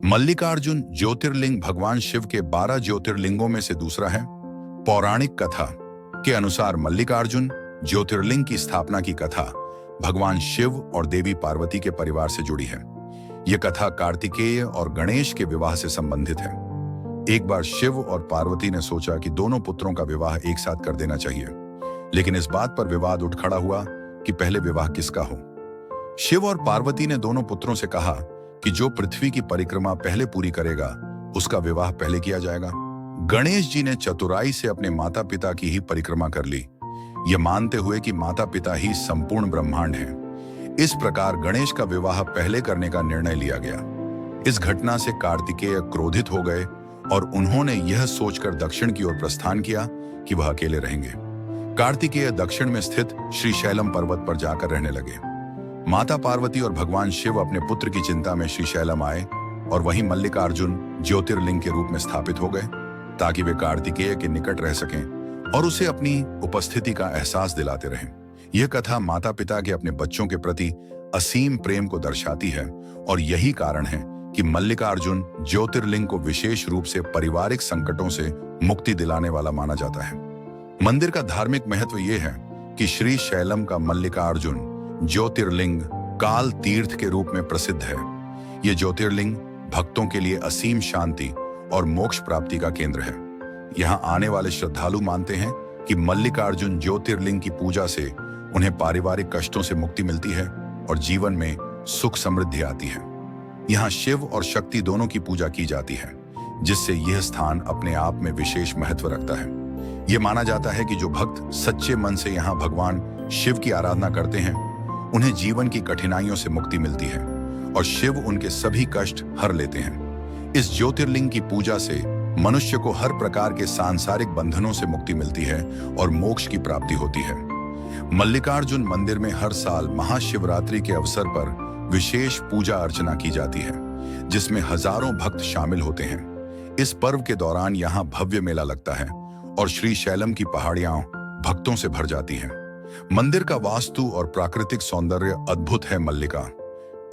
मल्लिकार्जुन ज्योतिर्लिंग भगवान शिव के 12 ज्योतिर्लिंगों में से दूसरा है। पौराणिक कथा के अनुसार मल्लिकार्जुन ज्योतिर्लिंग की स्थापना की कथा भगवान शिव और देवी पार्वती के परिवार से जुड़ी है। यह कथा कार्तिकेय और गणेश के विवाह से संबंधित है। एक बार शिव और पार्वती ने सोचा कि दोनों पुत्रों का विवाह एक साथ कर देना चाहिए, लेकिन इस बात पर विवाद उठ खड़ा हुआ कि पहले विवाह किसका हो। शिव और पार्वती ने दोनों पुत्रों से कहा कि जो पृथ्वी की परिक्रमा पहले पूरी करेगा उसका विवाह पहले किया जाएगा। गणेश जी ने चतुराई से अपने माता पिता की ही परिक्रमा कर ली, ये मानते हुए कि माता पिता ही संपूर्ण ब्रह्मांड हैं। इस प्रकार गणेश का विवाह पहले करने का निर्णय लिया गया। इस घटना से कार्तिकेय क्रोधित हो गए और उन्होंने यह सोचकर दक्षिण की ओर प्रस्थान किया कि वह अकेले रहेंगे। कार्तिकेय दक्षिण में स्थित श्रीशैलम पर्वत पर जाकर रहने लगे। माता पार्वती और भगवान शिव अपने पुत्र की चिंता में श्रीशैलम आए और वहीं मल्लिकार्जुन ज्योतिर्लिंग के रूप में स्थापित हो गए, ताकि वे कार्तिकेय के निकट रह सकें और उसे अपनी उपस्थिति का एहसास दिलाते रहें। यह कथा माता पिता के अपने बच्चों के प्रति असीम प्रेम को दर्शाती है और यही कारण है कि मल्लिकार्जुन ज्योतिर्लिंग को विशेष रूप से पारिवारिक संकटों से मुक्ति दिलाने वाला माना जाता है। मंदिर का धार्मिक महत्व यह है कि श्रीशैलम का मल्लिकार्जुन ज्योतिर्लिंग काल तीर्थ के रूप में प्रसिद्ध है। यह ज्योतिर्लिंग भक्तों के लिए असीम शांति और मोक्ष प्राप्ति का केंद्र है। यहाँ आने वाले श्रद्धालु मानते हैं कि मल्लिकार्जुन ज्योतिर्लिंग की पूजा से उन्हें पारिवारिक कष्टों से मुक्ति मिलती है और जीवन में सुख समृद्धि आती है। यहाँ शिव और शक्ति दोनों की पूजा की जाती है, जिससे यह स्थान अपने आप में विशेष महत्व रखता है। यह माना जाता है कि जो भक्त सच्चे मन से यहाँ भगवान शिव की आराधना करते हैं, उन्हें जीवन की कठिनाइयों से मुक्ति मिलती है और शिव उनके सभी कष्ट हर लेते हैं। इस ज्योतिर्लिंग की पूजा से मनुष्य को हर प्रकार के सांसारिक बंधनों से मुक्ति मिलती है और मोक्ष की प्राप्ति होती है। मल्लिकार्जुन मंदिर में हर साल महाशिवरात्रि के अवसर पर विशेष पूजा अर्चना की जाती है, जिसमें हजारों भक्त शामिल होते हैं। इस पर्व के दौरान यहाँ भव्य मेला लगता है और श्रीशैलम की पहाड़ियां भक्तों से भर जाती हैं। मंदिर का वास्तु और प्राकृतिक सौंदर्य अद्भुत है। मल्लिका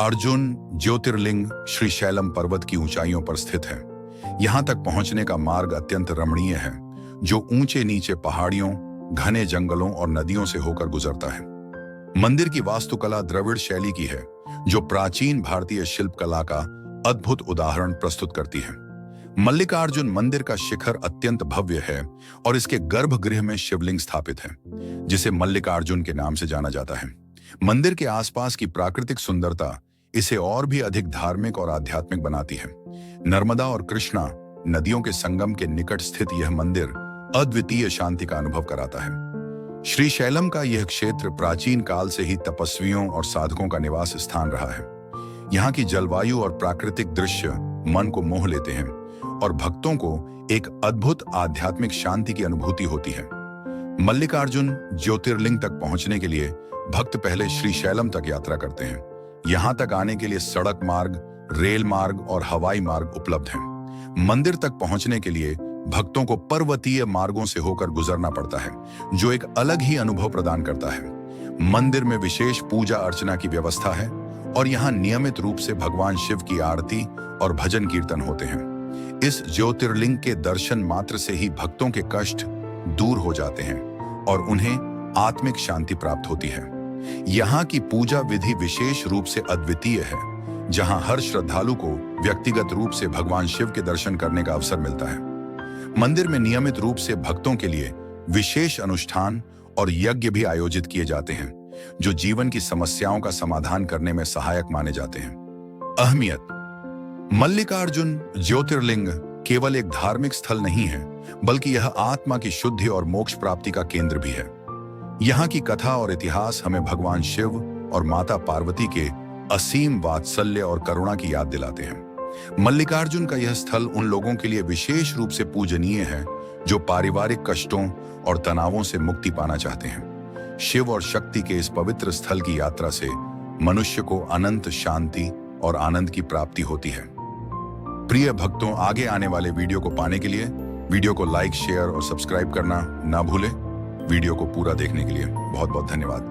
अर्जुन ज्योतिर्लिंग श्रीशैलम पर्वत की ऊंचाइयों पर स्थित है। यहां तक पहुंचने का मार्ग अत्यंत रमणीय है, जो ऊंचे नीचे पहाड़ियों, घने जंगलों और नदियों से होकर गुजरता है। मंदिर की वास्तुकला द्रविड़ शैली की है, जो प्राचीन भारतीय शिल्पकला का अद्भुत उदाहरण प्रस्तुत करती है। मल्लिकार्जुन मंदिर का शिखर अत्यंत भव्य है और इसके गर्भगृह में शिवलिंग स्थापित है, जिसे मल्लिकार्जुन के नाम से जाना जाता है। मंदिर के आसपास की प्राकृतिक सुंदरता इसे और भी अधिक धार्मिक और आध्यात्मिक बनाती है। नर्मदा और कृष्णा नदियों के संगम के निकट स्थित यह मंदिर अद्वितीय शांति का अनुभव कराता है। श्रीशैलम का यह क्षेत्र प्राचीन काल से ही तपस्वियों और साधकों का निवास स्थान रहा है। यहाँ की जलवायु और प्राकृतिक दृश्य मन को मोह लेते हैं और भक्तों को एक अद्भुत आध्यात्मिक शांति की अनुभूति होती है। मल्लिकार्जुन ज्योतिर्लिंग तक पहुंचने के लिए भक्त पहले श्रीशैलम तक यात्रा करते हैं। यहां तक आने के लिए सड़क मार्ग, रेल मार्ग और हवाई मार्ग उपलब्ध हैं। मंदिर तक पहुंचने के लिए भक्तों को पर्वतीय मार्गों से होकर गुजरना पड़ता है, जो एक अलग ही अनुभव प्रदान करता है। मंदिर में विशेष पूजा अर्चना की व्यवस्था है और यहाँ नियमित रूप से भगवान शिव की आरती और भजन कीर्तन होते हैं। इस ज्योतिर्लिंग के दर्शन मात्र से ही भक्तों के कष्ट दूर हो जाते हैं और उन्हें आत्मिक शांति प्राप्त होती है। यहाँ की पूजा विधि विशेष रूप से अद्वितीय है, जहाँ हर श्रद्धालु को व्यक्तिगत रूप से भगवान शिव के दर्शन करने का अवसर मिलता है। मंदिर में नियमित रूप से भक्तों के लिए विशेष अनुष्ठान और यज्ञ भी आयोजित किए जाते हैं, जो जीवन की समस्याओं का समाधान करने में सहायक माने जाते हैं। अहमियत: मल्लिकार्जुन ज्योतिर्लिंग केवल एक धार्मिक स्थल नहीं है, बल्कि यह आत्मा की शुद्धि और मोक्ष प्राप्ति का केंद्र भी है। यहाँ की कथा और इतिहास हमें भगवान शिव और माता पार्वती के असीम वात्सल्य और करुणा की याद दिलाते हैं। मल्लिकार्जुन का यह स्थल उन लोगों के लिए विशेष रूप से पूजनीय है, जो पारिवारिक कष्टों और तनावों से मुक्ति पाना चाहते हैं। शिव और शक्ति के इस पवित्र स्थल की यात्रा से मनुष्य को अनंत शांति और आनंद की प्राप्ति होती है। प्रिय भक्तों, आगे आने वाले वीडियो को पाने के लिए वीडियो को लाइक, शेयर और सब्सक्राइब करना ना भूलें। वीडियो को पूरा देखने के लिए बहुत बहुत धन्यवाद।